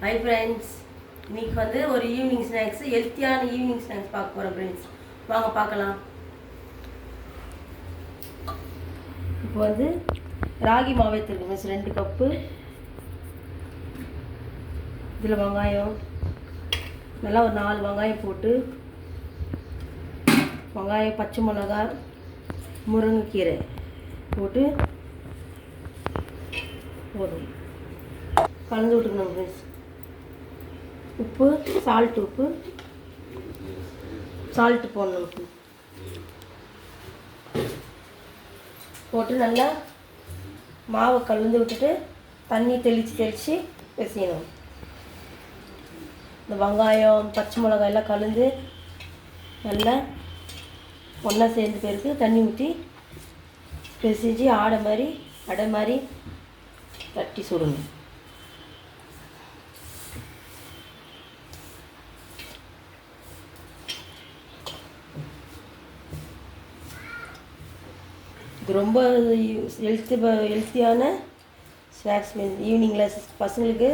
Hi friends, இன்றைக்கி வந்து ஒரு ஈவினிங் ஸ்நாக்ஸ், ஹெல்த்தியான ஈவினிங் ஸ்நாக்ஸ் பார்க்க போகிறோம் ஃப்ரெண்ட்ஸ். வாங்க பார்க்கலாம். இப்போ வந்து ராகி மாவு எடுத்துருக்கு ஃப்ரெண்ட்ஸ், 2 கப்பு. இதில் வெங்காயம் நல்லா ஒரு 4 வெங்காயம் போட்டு, வெங்காயம், பச்சை மிளகாய், முருங்கைக்கீரை போட்டு போதும் கலந்து விட்டுக்கணும் ஃப்ரெண்ட்ஸ். உப்பு, சால்ட்டு போடணும். போட்டு நல்லா மாவை கலந்து விட்டுட்டு தண்ணி தெளித்து பிசையணும். இந்த வெங்காயம், பச்சை மிளகாய் எல்லாம் கலந்து நல்லா ஒன்றா சேர்ந்து பிறகு தண்ணி ஊற்றி பிசைஞ்சு அடை மாதிரி தட்டி சுடணும். இது ரொம்ப ஹெல்த்தியான ஸ்நாக்ஸ். ஈவினிங்கில் பசங்களுக்கு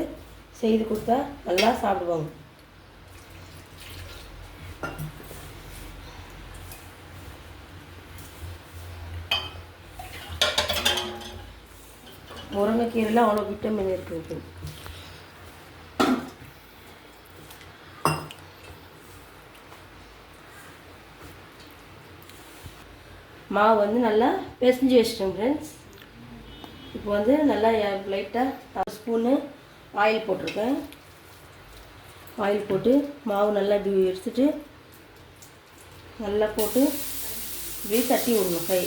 செய்து கொடுத்தா நல்லா சாப்பிடுவாங்க. முருங்கைக்கீரையில் அவ்வளோ விட்டமின் இருக்குது. மாவு வந்து நல்லா பிசைஞ்சு வச்சிட்டோம் ஃப்ரெண்ட்ஸ். இப்போ வந்து நல்லா லைட்டாக 1 ஸ்பூனு ஆயில் போட்டிருக்கேன். ஆயில் போட்டு மாவு நல்லா இப்படி எடுத்துட்டு நல்லா போட்டு இப்படி தட்டி விடணும். கை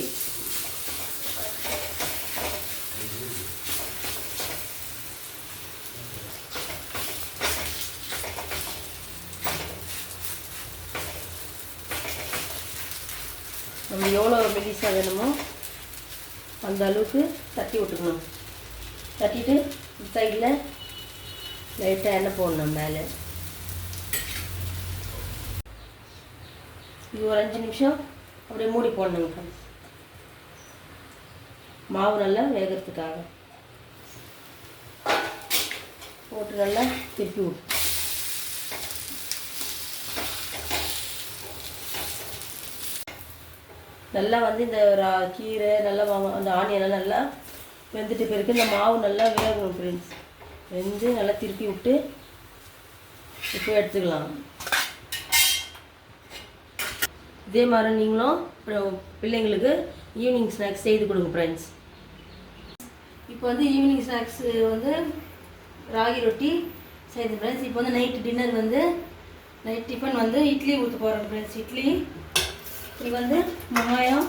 நம்ம எவ்வளோ மெலிசாக வேணுமோ அந்த அளவுக்கு தட்டி விட்டுக்கணும். தட்டிட்டு சைடில் லைட்டாக எண்ணெய் போடணும் மேலே. இது ஒரு 5 நிமிஷம் அப்படியே மூடி போடணுங்க. மாவு நல்லா வேகிறதுக்காக போட்டு நல்லா திருப்பி விட்டு நல்லா வந்து இந்த கீரை நல்லா அந்த ஆனியெல்லாம் நல்லா வெந்துட்டு பிறகு இந்த மாவு நல்லா வேகணும் ஃப்ரெண்ட்ஸ். வெந்து நல்லா திருப்பி விட்டு இப்போ எடுத்துக்கலாம். இதே மாதிரி நீங்களும் பிள்ளைங்களுக்கு ஈவினிங் ஸ்நாக்ஸ் செய்து கொடுங்க ஃப்ரெண்ட்ஸ். இப்போ வந்து ஈவினிங் ஸ்நாக்ஸ் வந்து ராகி ரொட்டி செய்து ஃப்ரெண்ட்ஸ். இப்போ வந்து நைட் டிஃபன் வந்து இட்லி ஊற்ற போகிறோம் ஃப்ரெண்ட்ஸ். இட்லி வந்து வெங்காயம்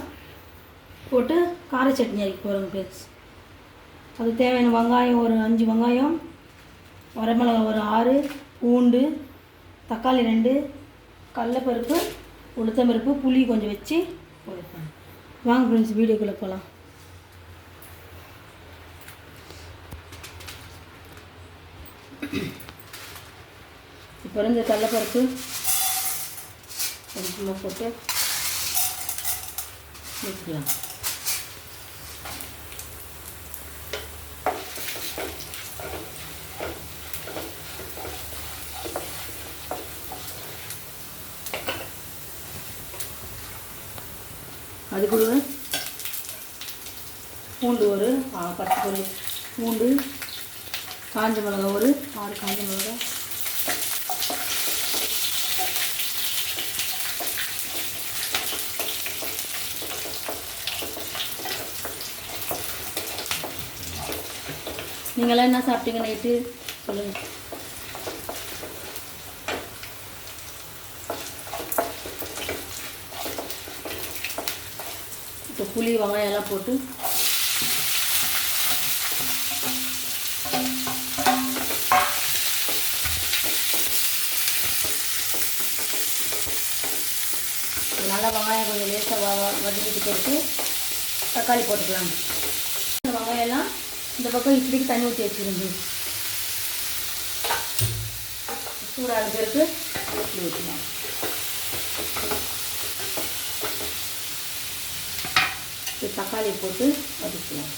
போட்டு கார சட்னி அரைக்க போகிறோங்க ஃப்ரெண்ட்ஸ். அதுக்கு தேவையான வெங்காயம் ஒரு 5 வெங்காயம், வரமிளகாய் ஒரு 6, பூண்டு, தக்காளி 2, கடலைப்பருப்பு, உளுத்தம்பருப்பு, புளி கொஞ்சம் வச்சு போயிருப்பாங்க. வாங்க ஃப்ரெண்ட்ஸ், வீடியோக்குள்ளே போகலாம். இப்போ இந்த கடலைப்பருப்பு கொஞ்சமாக போட்டு வச்சுக்கலாம். அது கூட பூண்டு ஒரு 10 பூண்டு, காஞ்ச மிளகாய் ஒரு 6 காஞ்ச மிளகாய், நீங்களாம் என்ன சாப்பிட்டீங்க நைட்டு சொல்லுங்கள். இப்போ புளி வெங்காயம் எல்லாம் போட்டு நல்லா வெங்காயம் கொஞ்சம் லேசாக வதக்கிட்டு போட்டு தக்காளி போட்டுக்கலாம். இந்த வெங்காயம் எல்லாம் இந்த பக்கம் இட்லிக்கு தண்ணி ஊற்றி வச்சுருந்து சூடான பிறகு இட்லி ஊற்றலாம். தக்காளி போட்டு வதக்கலாம்.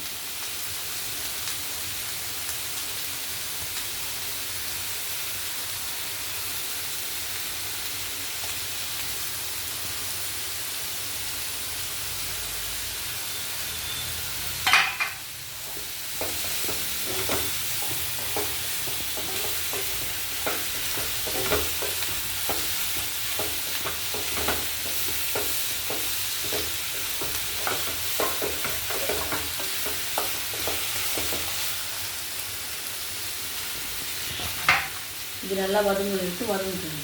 இது நல்லா எடுத்து வதங்கணும்.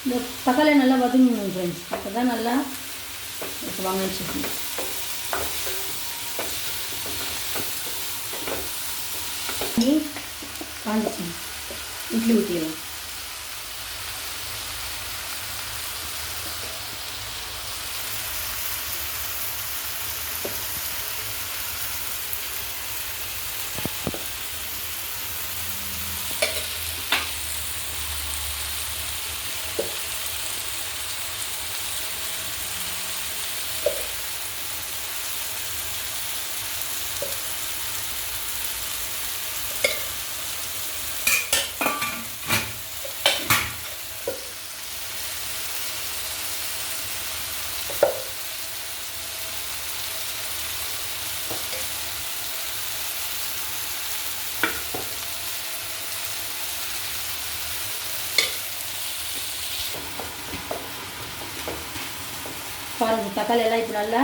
இந்த தக்காளி நல்லா வதங்கணும் ஃப்ரெண்ட்ஸ். அப்போ தான் நல்லா வெங்காயம் சட்னி. காஞ்சிச்சு இட்லி ஊற்றிடலாம். பாருங்கள் தக்காளி எல்லாம் இப்போ நல்லா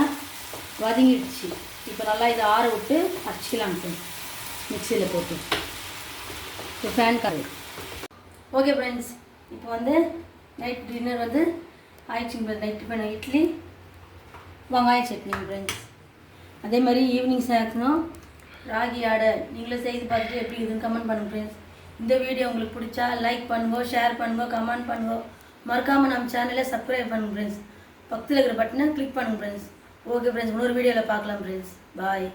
வதங்கிடுச்சு. இப்போ நல்லா இதை ஆற விட்டு அரைச்சிக்கலாம் மிக்சியில் போட்டு. இப்போ ஃபேன் காய். ஓகே ஃப்ரெண்ட்ஸ், இப்போ வந்து நைட் டின்னர் வந்து ஆயிடுச்சுங்க. நைட் இப்போ நான் இட்லி வெங்காய சட்னி ஃப்ரெண்ட்ஸ். அதே மாதிரி ஈவினிங் ஸ்நாக்ஸ்னும் ராகி ஆடை நீங்களும் செய்து பார்த்துட்டு எப்படி இதுன்னு கமெண்ட் பண்ணுங்க ஃப்ரெண்ட்ஸ். இந்த வீடியோ உங்களுக்கு பிடிச்சா லைக் பண்ணுங்க, ஷேர் பண்ணுங்க, கமெண்ட் பண்ணுங்க. மறக்காமல் நம்ம சேனலை சப்ஸ்கிரைப் பண்ணுங்க ஃப்ரெண்ட்ஸ். பக்கத்தில் இருக்கிற பட்டனை கிளிக் பண்ணுங்க ஃப்ரெண்ட்ஸ். ஓகே ஃப்ரெண்ட்ஸ், இன்னொரு வீடியோவில் பார்க்கலாம் ஃப்ரெண்ட்ஸ். பாய்.